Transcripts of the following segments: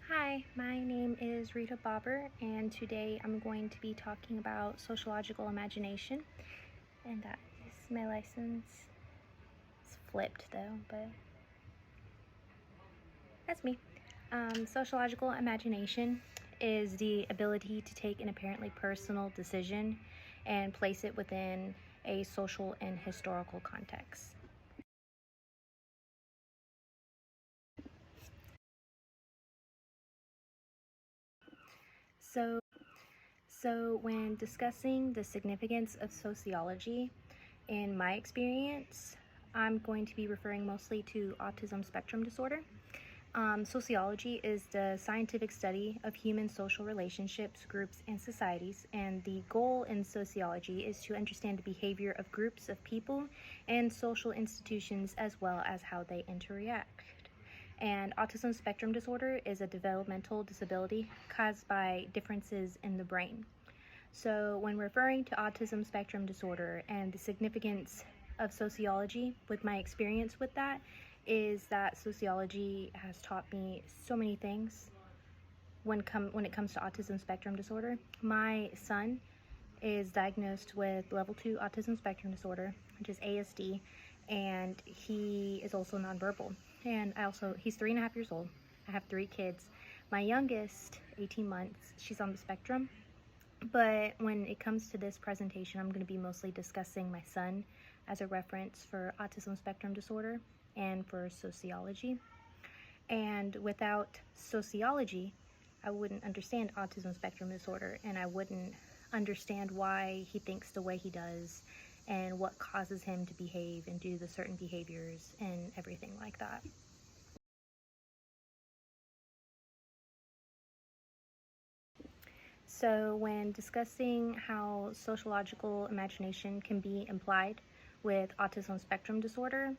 Hi, my name is Rita and today I'm going to be talking about sociological imagination, and that is my license. It's flipped though, but that's me. Sociological imagination is the ability to take an apparently personal decision and place it within a social and historical context. So, so when discussing the significance of sociology, in my experience, I'm going to be referring mostly to autism spectrum disorder. Sociology is the scientific study of human social relationships, groups, and societies, and the goal in sociology is to understand the behavior of groups of people and social institutions as well as how they interact. And autism spectrum disorder is a developmental disability caused by differences in the brain. So, when referring to autism spectrum disorder and the significance of sociology, with my experience with that, is that sociology has taught me so many things when it comes to autism spectrum disorder. My son is diagnosed with level 2 autism spectrum disorder, which is ASD, and he is also nonverbal. And he's 3.5 years old. I have 3 kids. My youngest, 18 months, she's on the spectrum. But when it comes to this presentation, I'm going to be mostly discussing my son as a reference for autism spectrum disorder and for sociology. And without sociology, I wouldn't understand autism spectrum disorder, and I wouldn't understand why he thinks the way he does and what causes him to behave and do the certain behaviors and everything like that. So, when discussing how sociological imagination can be implied with autism spectrum disorder,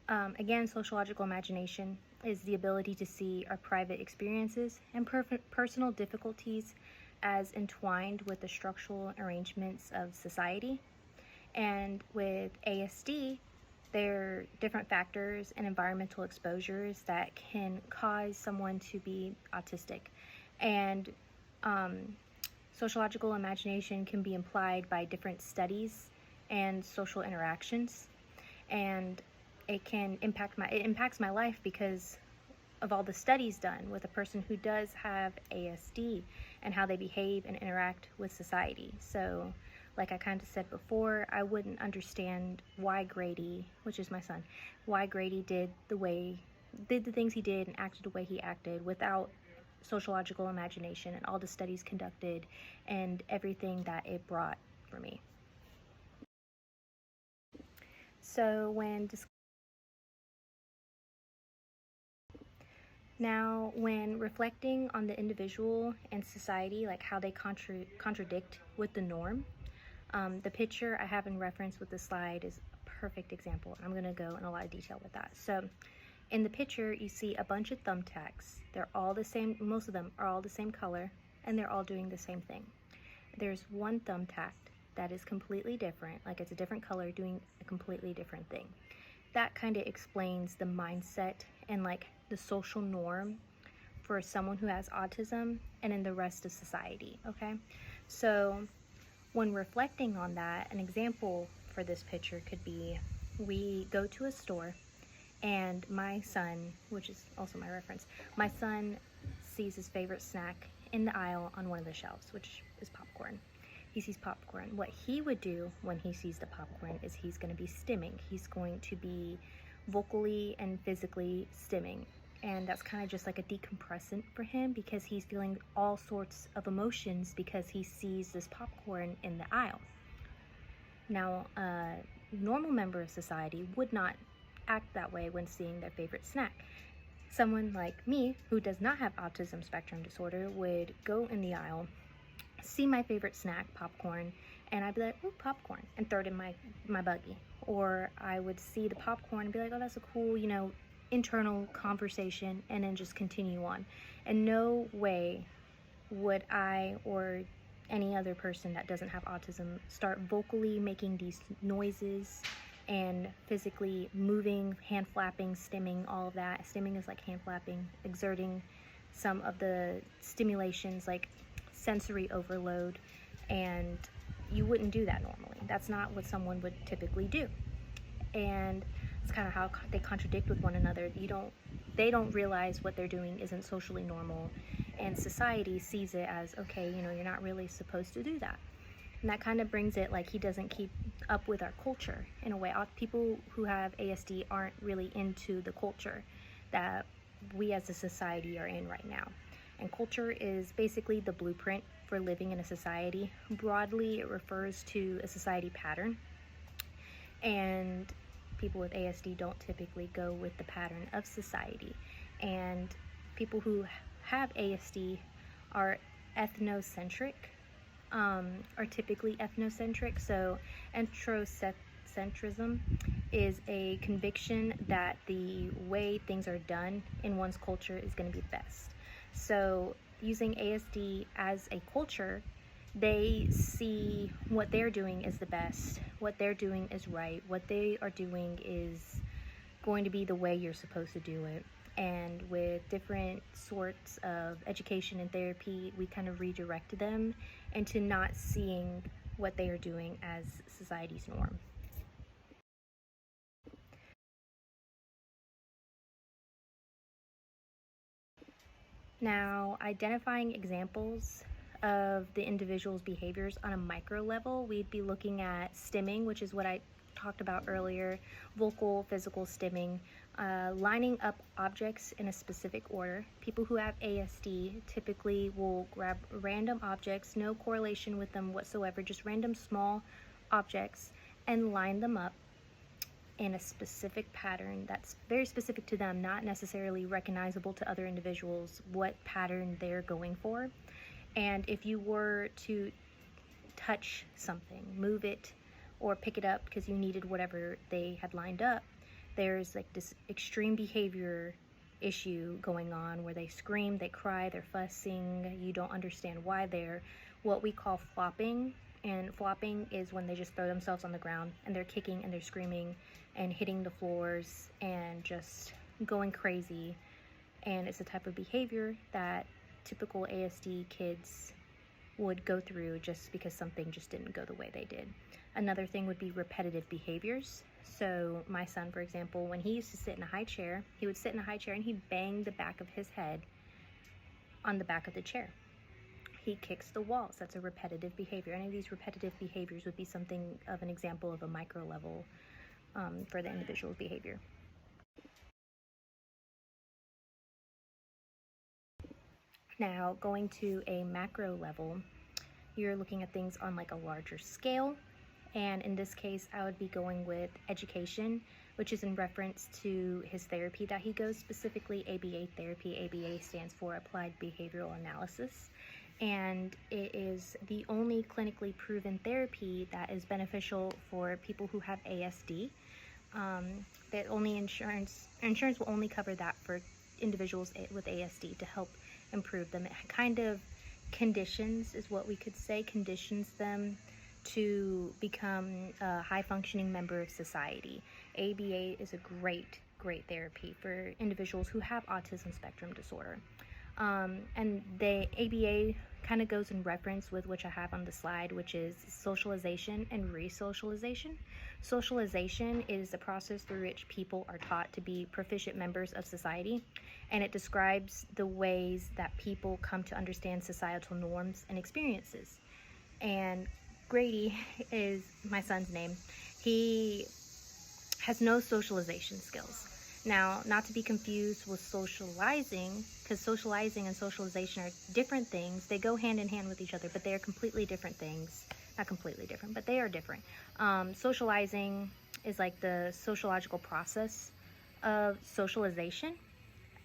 again, sociological imagination is the ability to see our private experiences and personal difficulties as entwined with the structural arrangements of society. And with ASD, there are different factors and environmental exposures that can cause someone to be autistic. And sociological imagination can be implied by different studies and social interactions, and it impacts my life because of all the studies done with a person who does have ASD and how they behave and interact with society. So, like I kind of said before, I wouldn't understand why Grady, which is my son, why Grady did the things he did and acted the way he acted without sociological imagination and all the studies conducted and everything that it brought for me. So when reflecting on the individual and society, like how they contradict with the norm, the picture I have in reference with the slide is a perfect example. I'm going to go in a lot of detail with that. So in the picture, you see a bunch of thumbtacks. They're all the same, most of them are all the same color, and they're all doing the same thing. There's one thumbtack that is completely different, like it's a different color doing a completely different thing. That kind of explains the mindset and like the social norm for someone who has autism and in the rest of society, okay? So when reflecting on that, an example for this picture could be we go to a store and my son, which is also my reference, my son sees his favorite snack in the aisle on one of the shelves, which is popcorn. He sees popcorn. What he would do when he sees the popcorn is he's going to be stimming. He's going to be vocally and physically stimming. And that's kind of just like a decompressant for him because he's feeling all sorts of emotions because he sees this popcorn in the aisle. Now, a normal member of society would not act that way when seeing their favorite snack. Someone like me, who does not have autism spectrum disorder, would go in the aisle, see my favorite snack, popcorn, and I'd be like, "Ooh, popcorn," and throw it in my buggy. Or I would see the popcorn and be like, "Oh, that's a cool, internal conversation," and then just continue on. And no way would I or any other person that doesn't have autism start vocally making these noises and physically moving, hand flapping, stimming, all of that. Stimming is like hand flapping, exerting some of the stimulations like sensory overload, and you wouldn't do that normally. That's not what someone would typically do. And it's kind of how they contradict with one another. They don't realize what they're doing isn't socially normal, and society sees it as, okay, you're not really supposed to do that. And that kind of brings it like he doesn't keep up with our culture in a way. People who have ASD aren't really into the culture that we as a society are in right now. And culture is basically the blueprint for living in a society. Broadly, it refers to a society pattern. And people with ASD don't typically go with the pattern of society. And people who have ASD are ethnocentric, are typically ethnocentric. So anthropocentrism is a conviction that the way things are done in one's culture is going to be best. So using ASD as a culture, they see what they're doing is the best, what they're doing is right, what they are doing is going to be the way you're supposed to do it. And with different sorts of education and therapy, we kind of redirect them into not seeing what they are doing as society's norm. Now, identifying examples of the individual's behaviors on a micro level, we'd be looking at stimming, which is what I talked about earlier, vocal, physical stimming, lining up objects in a specific order. People who have ASD typically will grab random objects, no correlation with them whatsoever, just random small objects, and line them up in a specific pattern that's very specific to them, not necessarily recognizable to other individuals, what pattern they're going for. And if you were to touch something, move it, or pick it up because you needed whatever they had lined up, there's like this extreme behavior issue going on where they scream, they cry, they're fussing, you don't understand why they're what we call flopping. And flopping is when they just throw themselves on the ground and they're kicking and they're screaming and hitting the floors and just going crazy. And it's a type of behavior that typical ASD kids would go through just because something just didn't go the way they did. Another thing would be repetitive behaviors. So my son, for example, when he used to sit in a high chair, he would sit in a high chair and he'd bang the back of his head on the back of the chair. He kicks the walls. That's a repetitive behavior. Any of these repetitive behaviors would be something of an example of a micro level for the individual's behavior. Now, going to a macro level, you're looking at things on like a larger scale. And in this case, I would be going with education, which is in reference to his therapy that he goes, specifically ABA therapy. ABA stands for Applied Behavioral Analysis. And it is the only clinically proven therapy that is beneficial for people who have ASD. That only insurance will only cover that for individuals with ASD to help improve them. It kind of conditions, is what we could say, conditions them to become a high-functioning member of society. ABA is a great therapy for individuals who have autism spectrum disorder. And the ABA kind of goes in reference with which I have on the slide, which is socialization and re-socialization. Socialization is the process through which people are taught to be proficient members of society, and it describes the ways that people come to understand societal norms and experiences. And Grady is my son's name. He has no socialization skills. Now, not to be confused with socializing, because socializing and socialization are different things. They go hand in hand with each other, but they are completely different things. Not completely different, but they are different. Socializing is like the sociological process of socialization,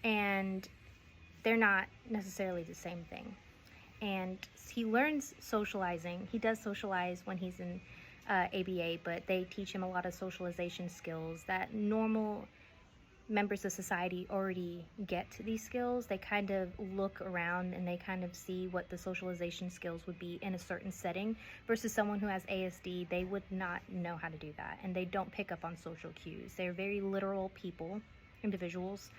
and they're not necessarily the same thing. And he learns socializing. He does socialize when he's in ABA, but they teach him a lot of socialization skills that normal members of society already get these skills. They kind of look around and they kind of see what the socialization skills would be in a certain setting, versus someone who has ASD, they would not know how to do that, and they don't pick up on social cues. They're very literal individuals,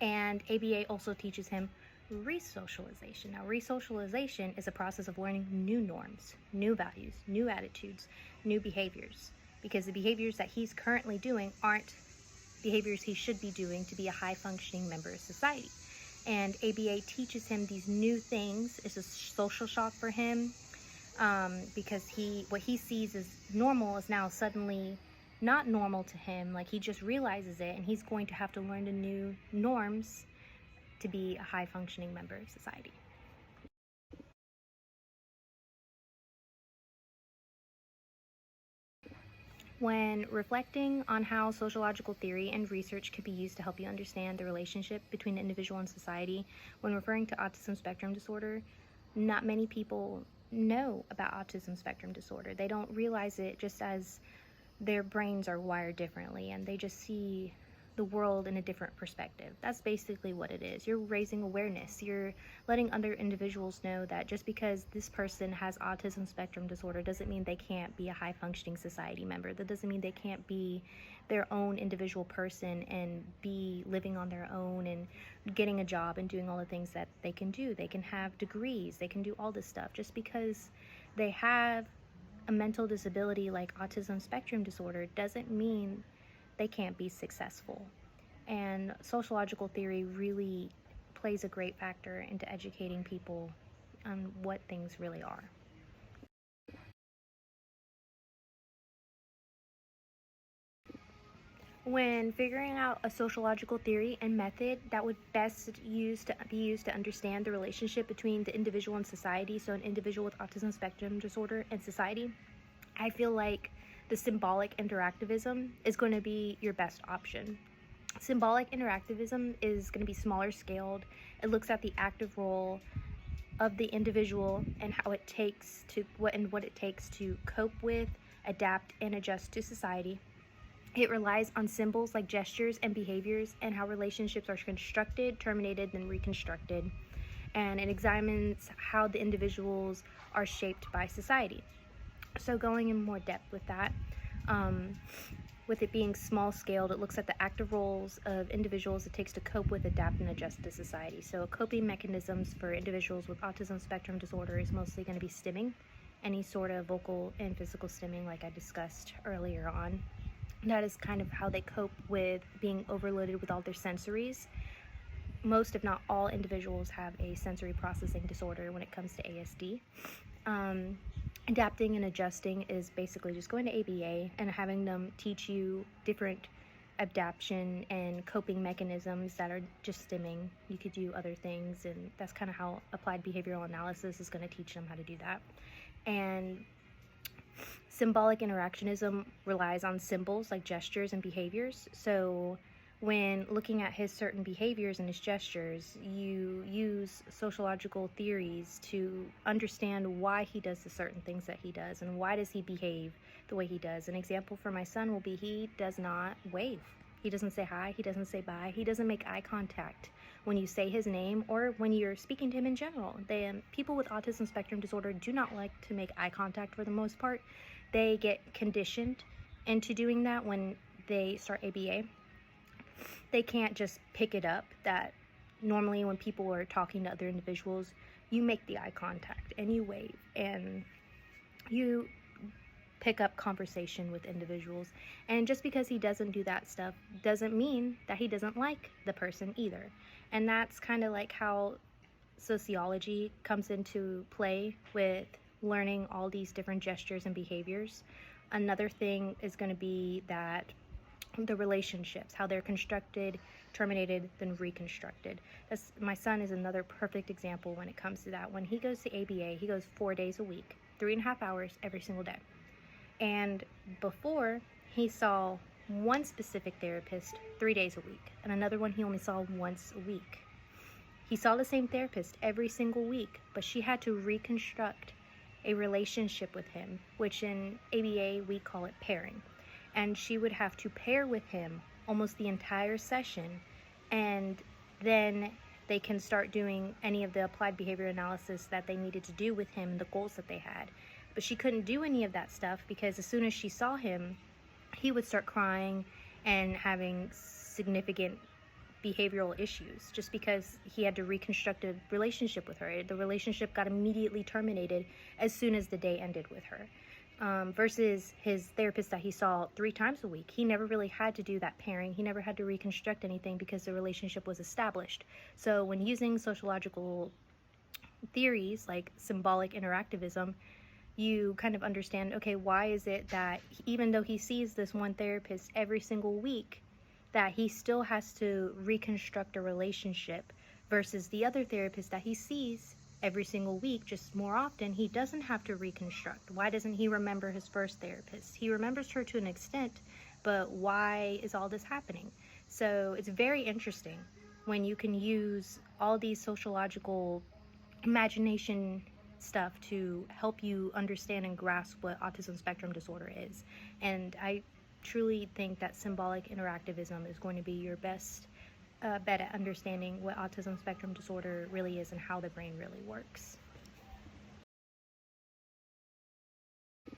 And ABA also teaches him resocialization. Now, resocialization is a process of learning new norms, new values, new attitudes, new behaviors, because the behaviors that he's currently doing aren't behaviors he should be doing to be a high-functioning member of society. And ABA teaches him these new things. It's a social shock for him, because what he sees as normal is now suddenly not normal to him. Like, he just realizes it, and he's going to have to learn the new norms to be a high-functioning member of society. When reflecting on how sociological theory and research could be used to help you understand the relationship between the individual and society, when referring to autism spectrum disorder, not many people know about autism spectrum disorder. They don't realize it, just as their brains are wired differently and they just see the world in a different perspective. That's basically what it is. You're raising awareness. You're letting other individuals know that just because this person has autism spectrum disorder doesn't mean they can't be a high-functioning society member. That doesn't mean they can't be their own individual person and be living on their own and getting a job and doing all the things that they can do. They can have degrees. They can do all this stuff. Just because they have a mental disability like autism spectrum disorder doesn't mean they can't be successful. And sociological theory really plays a great factor into educating people on what things really are. When figuring out a sociological theory and method that would best be used to understand the relationship between the individual and society, so an individual with autism spectrum disorder and society, I feel like the symbolic interactivism is going to be your best option. Symbolic interactivism is going to be smaller scaled. It looks at the active role of the individual and how it takes to what it takes to cope with, adapt, and adjust to society. It relies on symbols like gestures and behaviors and how relationships are constructed, terminated, then reconstructed. And it examines how the individuals are shaped by society. So going in more depth with that, with it being small scaled, it looks at the active roles of individuals it takes to cope with, adapt, and adjust to society. So coping mechanisms for individuals with autism spectrum disorder is mostly going to be stimming, any sort of vocal and physical stimming like I discussed earlier on. That is kind of how they cope with being overloaded with all their sensories. Most, if not all, individuals have a sensory processing disorder when it comes to ASD. Adapting and adjusting is basically just going to ABA and having them teach you different adaptation and coping mechanisms that are just stimming. You could do other things, and that's kind of how applied behavioral analysis is going to teach them how to do that. And symbolic interactionism relies on symbols like gestures and behaviors. So when looking at his certain behaviors and his gestures, you use sociological theories to understand why he does the certain things that he does and why does he behave the way he does. An example for my son will be he does not wave. He doesn't say hi, he doesn't say bye, he doesn't make eye contact when you say his name or when you're speaking to him in general. People with autism spectrum disorder do not like to make eye contact for the most part. They get conditioned into doing that when they start ABA. They can't just pick it up that normally when people are talking to other individuals, you make the eye contact and you wave and you pick up conversation with individuals. And just because he doesn't do that stuff doesn't mean that he doesn't like the person either. And that's kind of like how sociology comes into play with learning all these different gestures and behaviors. Another thing is going to be that the relationships, how they're constructed, terminated, then reconstructed. My son is another perfect example when it comes to that. When he goes to ABA, he goes 4 days a week, 3.5 hours every single day. And before, he saw one specific therapist 3 days a week, and another one he only saw once a week. He saw the same therapist every single week, but she had to reconstruct a relationship with him, which in ABA we call it pairing. And she would have to pair with him almost the entire session, and then they can start doing any of the applied behavior analysis that they needed to do with him, the goals that they had. But she couldn't do any of that stuff because as soon as she saw him, he would start crying and having significant behavioral issues just because he had to reconstruct a relationship with her. The relationship got immediately terminated as soon as the day ended with her. Versus his therapist that he saw 3 times a week. He never really had to do that pairing. He never had to reconstruct anything because the relationship was established. So when using sociological theories like symbolic interactivism, you kind of understand, okay, why is it that even though he sees this one therapist every single week, that he still has to reconstruct a relationship versus the other therapist that he sees every single week, just more often, he doesn't have to reconstruct. Why doesn't he remember his first therapist? He remembers her to an extent, but why is all this happening? So it's very interesting when you can use all these sociological imagination stuff to help you understand and grasp what autism spectrum disorder is. And I truly think that symbolic interactivism is going to be your best bet at understanding what autism spectrum disorder really is and how the brain really works.